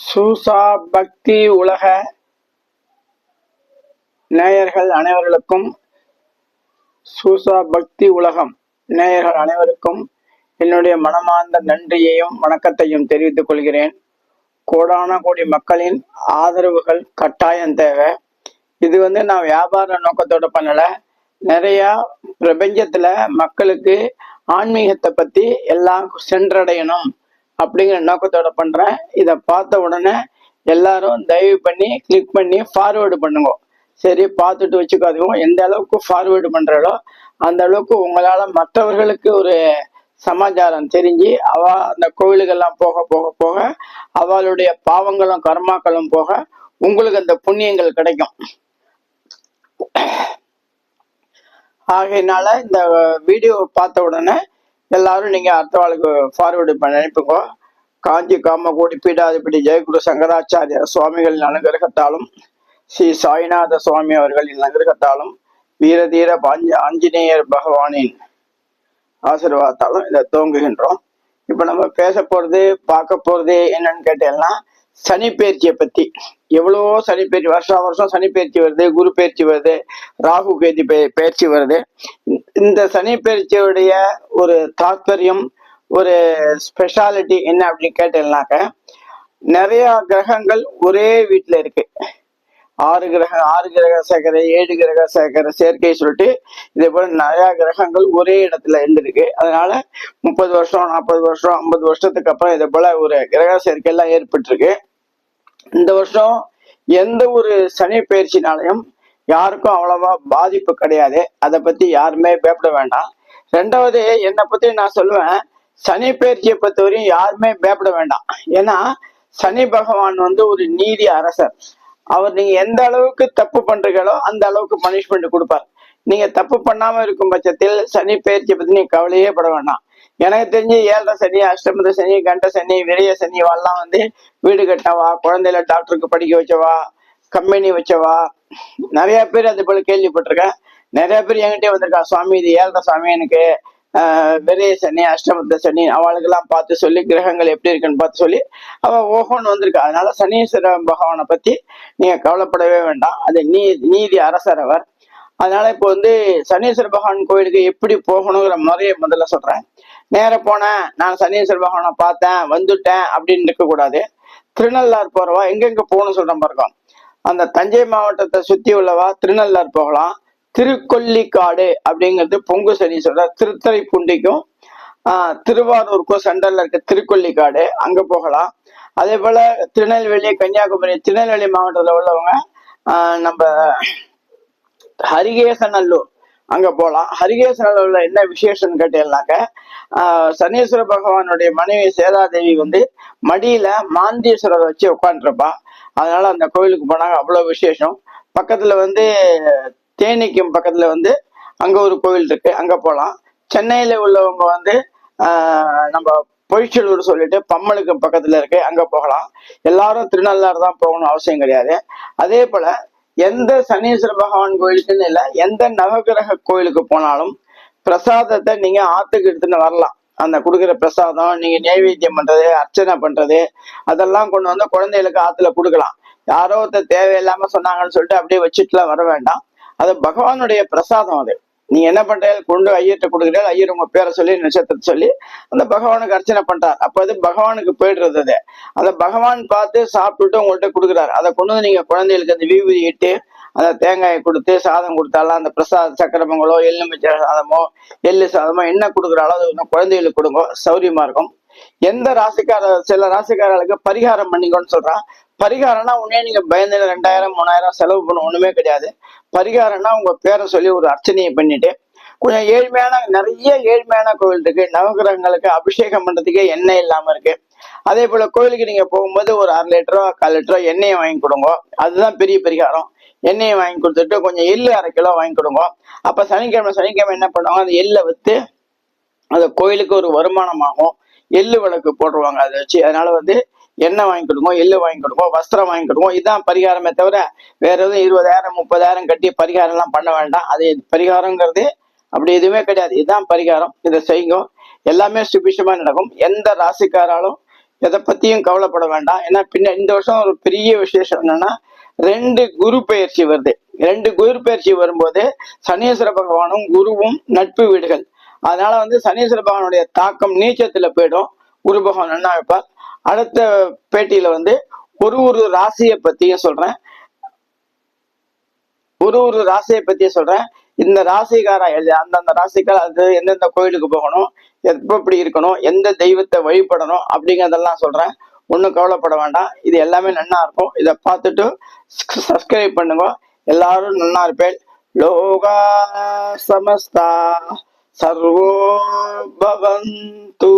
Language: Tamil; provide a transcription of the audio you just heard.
சூசா பக்தி உலக நேயர்கள் அனைவர்களுக்கும் சூசா பக்தி உலகம் நேயர்கள் அனைவருக்கும் என்னுடைய மனமார்ந்த நன்றியையும் வணக்கத்தையும் தெரிவித்துக் கொள்கிறேன். கோடான கோடி மக்களின் ஆதரவுகள் கட்டாயம் தேவை. இது நான் வியாபார நோக்கத்தோட பண்ணல. நிறைய பிரபஞ்சத்துல மக்களுக்கு ஆன்மீகத்தை பத்தி எல்லாம் சென்றடையணும் அப்படிங்கிற நோக்கத்தோட பண்றேன். இதை பார்த்த உடனே எல்லாரும் தயவு பண்ணி கிளிக் பண்ணி ஃபார்வேர்டு பண்ணுங்க. சரி, பார்த்துட்டு வச்சுக்காதுவோம். எந்த அளவுக்கு ஃபார்வேர்டு பண்றாலோ அந்த அளவுக்கு உங்களால மற்றவர்களுக்கு ஒரு சமாச்சாரம் தெரிஞ்சு அந்த கோவிலுக்கெல்லாம் போக போக போக அவளுடைய பாவங்களும் கர்மாக்களும் போக உங்களுக்கு அந்த புண்ணியங்கள் கிடைக்கும். ஆகையினால இந்த வீடியோ பார்த்த உடனே எல்லாரும் நீங்க அடுத்த வாழ்க்கை ஃபார்வேர்டு பண்ண நினைப்புங்க. காஞ்சி காமகோடி பீடாதிபதி ஜெயகுரு சங்கராச்சாரிய சுவாமிகளின் அனுகிரகத்தாலும் ஸ்ரீ சாய்நாத சுவாமி அவர்களின் அனுகிரகத்தாலும் வீரதீர ஆஞ்சநேயர் பகவானின் ஆசீர்வாதத்தாலும் இதை துவங்குகின்றோம். இப்ப நம்ம பேச போறது பார்க்க போறது என்னன்னு கேட்டேன்னா சனி பயிற்சியை பத்தி. எவ்வளவோ சனி பயிற்சி, வருஷம் சனி பயிற்சி வருது, குரு பயிற்சி வருது, ராகு கேதி பயிற்சி வருது. இந்த சனி பயிற்சியுடைய ஒரு தாத்பரியம், ஒரு ஸ்பெஷாலிட்டி என்ன அப்படின்னு கேட்டேன்னாக்க, நிறைய கிரகங்கள் ஒரே வீட்டுல இருக்கு. 6 கிரக சேகரை, 7 கிரக சேர்க்கை சொல்லிட்டு இதே போல நிறைய கிரகங்கள் ஒரே இடத்துல இருந்திருக்கு. அதனால 30 வருஷம் 40 வருஷம் 50 வருஷத்துக்கு அப்புறம் இதே போல ஒரு கிரக சேர்க்கை எல்லாம் ஏற்பட்டிருக்கு. இந்த வருஷம் எந்த ஒரு சனி பயிற்சினாலையும் யாருக்கும் அவ்வளவா பாதிப்பு கிடையாது. அதை பத்தி யாருமே பயப்பட வேண்டாம். ரெண்டாவது, என்னை பத்தி நான் சொல்லுவேன், சனி பயிற்சியை பொறுத்தவரையும் யாருமே பயப்பட வேண்டாம். ஏன்னா சனி பகவான் ஒரு நீதி அரசர். அவர் நீங்க எந்த அளவுக்கு தப்பு பண்றீங்களோ அந்த அளவுக்கு பனிஷ்மெண்ட் கொடுப்பார். நீங்க தப்பு பண்ணாம இருக்கும் பட்சத்தில் சனி பயிற்சியை பத்தி நீங்க கவலையே பட வேண்டாம். எனக்கு தெரிஞ்சு 7ரை சனி, அஷ்டமத சனி, கண்ட சனி, விரைய சனி எல்லாம் வீடு கட்டவா, குழந்தைல டாக்டருக்கு படிக்க வச்சவா, கம்பெனி வச்சவா, நிறைய பேர் அது போல கேள்விப்பட்டிருக்கேன். நிறைய பேர் என்கிட்டே வந்திருக்கா, சுவாமி இது 7ரை சாமி, எனக்கு விரைய சனி, அஷ்டமத்த சனி, அவளுக்கெல்லாம் பார்த்து சொல்லி கிரகங்கள் எப்படி இருக்குன்னு பார்த்து சொல்லி அவ ஓஹோன்னு வந்திருக்கா. அதனால சனீஸ்வர பகவானை பத்தி நீங்க கவலைப்படவே வேண்டாம். அது நீதி அரசர் அவர். அதனால இப்போ சனீஸ்வர பகவான் கோயிலுக்கு எப்படி போகணுங்கிற முறையை முதல்ல சொல்றேன். நேர போனேன், நான் சனீஸ்வர பகவானை பார்த்தேன் வந்துட்டேன் அப்படின்னு இருக்கக்கூடாது. திருநள்ளாறு போறவா எங்கெங்க போகணும்னு சொல்றேன் பாருங்க. அந்த தஞ்சை மாவட்டத்தை சுத்தி உள்ளவா திருநள்ளாறு போகலாம். திருக்கொல்லிக்காடு அப்படிங்கிறது பொங்கு சனீஸ்வரர். திருத்துறைப்பூண்டிக்கும் திருவாரூருக்கும் சென்டர்ல இருக்க திருக்கொல்லிக்காடு, அங்க போகலாம். அதே போல திருநெல்வேலி, கன்னியாகுமரி, திருநெல்வேலி மாவட்டத்தில் உள்ளவங்க நம்ம ஹரிகேசநல்லூர் அங்க போகலாம். ஹரிகேசநல்லூர்ல என்ன விசேஷம்னு கேட்டீங்கன்னாக்க, சனீஸ்வர பகவானுடைய மனைவி சேதாதேவி மடியில மாந்தீஸ்வரர் வச்சு உட்காந்துருப்பா. அதனால அந்த கோயிலுக்கு போனாங்க, அவ்வளவு விசேஷம். பக்கத்துல தேனிக்கும் பக்கத்துல அங்க ஒரு கோவில் இருக்கு, அங்க போகலாம். சென்னையில உள்ளவங்க நம்ம பொய்ச்சலூர் சொல்லிட்டு பம்மலுக்கு பக்கத்துல இருக்கு, அங்க போகலாம். எல்லாரும் திருநள்ளாறு தான் போகணும் அவசியம் கிடையாது. அதே போல எந்த சனீஸ்வர பகவான் கோயிலுக்குன்னு இல்லை, எந்த நவகிரக கோயிலுக்கு போனாலும் பிரசாதத்தை நீங்க ஆத்துக்கு எடுத்துன்னு வரலாம். அந்த கொடுக்குற பிரசாதம் நீங்க நைவேத்தியம் பண்றது, அர்ச்சனை பண்றது, அதெல்லாம் கொண்டு குழந்தைகளுக்கு ஆத்துல கொடுக்கலாம். யாரோ ஒருத்தர் தேவையில்லாம சொன்னாங்கன்னு சொல்லிட்டு அப்படியே வச்சுட்டுலாம் வர வேண்டாம். அது பகவானுடைய பிரசாதம். அது நீங்க என்ன பண்றீங்க, கொண்டு ஐயர்கிட்ட கொடுக்குறீங்க, ஐயர் உங்க பேரை சொல்லி நட்சத்திரத்தை சொல்லி அந்த பகவானுக்கு அர்ச்சனை பண்றார். அப்ப அது பகவானுக்கு போயிடுறது. அது அந்த பகவான் பார்த்து சாப்பிட்டுட்டு உங்கள்கிட்ட கொடுக்குறாரு. அதை கொண்டு நீங்க குழந்தைகளுக்கு அந்த விபூதி இட்டு அந்த தேங்காயை கொடுத்து சாதம் கொடுத்தாலும், அந்த பிரசாத சக்கரமங்களோ எள்ளுமிச்ச சாதமோ எள்ளு சாதமோ என்ன கொடுக்குறாலோ அது குழந்தைகளுக்கு கொடுங்க, சௌரியமா இருக்கும். எந்த சில ராசிக்காரர்களுக்கு பரிகாரம் பண்ணிக்கோன்னு சொல்றான். பரிகாரம்னா உடனே நீங்க பயந்து 2000 3000 செலவு பண்ண ஒண்ணுமே கிடையாது. பரிகாரம்னா உங்க பேரை சொல்லி ஒரு அர்ச்சனையை பண்ணிட்டு, கொஞ்சம் நிறைய ஏழ்மையான கோவில் இருக்கு. நவகிரகங்களுக்கு அபிஷேகம் பண்றதுக்கே எண்ணெய் இல்லாம இருக்கு. அதே போல கோயிலுக்கு நீங்க போகும்போது ஒரு 1/2 லிட்டரோ 1/4 லிட்டரோ எண்ணெயை வாங்கி கொடுங்க. அதுதான் பெரிய பரிகாரம். எண்ணெயை வாங்கி கொடுத்துட்டு கொஞ்சம் எள்ளு 1/2 கிலோ வாங்கி கொடுங்க. அப்ப சனிக்கிழமை என்ன பண்ணுவாங்க, அந்த எள்ளை வித்து அந்த கோயிலுக்கு ஒரு வருமானமாகும். எள்ளு விளக்கு போட்டுருவாங்க அதை வச்சு. அதனால எண்ணெய் வாங்கி கொடுங்க, எள்ளு வாங்கி கொடுங்க, வஸ்திரம் வாங்கி கொடுங்க. இதுதான் பரிகாரமே தவிர வேற எதுவும் 20,000 30,000 கட்டி பரிகாரம் எல்லாம் பண்ண வேண்டாம். அது பரிகாரங்கிறது அப்படி எதுவுமே கிடையாது. இதுதான் பரிகாரம். இதை செய்யுங்க, எல்லாமே சுபிஷமா நடக்கும். எந்த ராசிக்காராலும் எதை பத்தியும் கவலைப்பட வேண்டாம். ஏன்னா பின்ன இந்த வருஷம் ஒரு பெரிய விசேஷம் என்னன்னா 2 குரு பெயர்ச்சி வருது. 2 குரு பெயர்ச்சி வரும்போது சனீஸ்வர பகவானும் குருவும் நட்பு வீடுகள். அதனால சனீஸ்வர பகவானுடைய தாக்கம் நீச்சத்துல போயிடும். குரு பகவான் என்ன வைப்பார். அடுத்த பேட்டியில ஒரு ராசியை பத்தியும் சொல்றேன். ஒரு ராசியை பத்தியும் சொல்றேன். இந்த ராசிக்கார அந்தந்த ராசிக்கார அது எந்தெந்த கோயிலுக்கு போகணும், எப்படி இருக்கணும், எந்த தெய்வத்தை வழிபடணும் அப்படிங்கிறதெல்லாம் சொல்றேன். ஒன்றும் கவலைப்பட வேண்டாம். இது எல்லாமே நன்னா இருக்கும். இதை பார்த்துட்டு சப்ஸ்கிரைப் பண்ணுங்க. எல்லாரும் நன்னா இருப்பேன். லோகா சமஸ்தா சர்வோ பவந்து.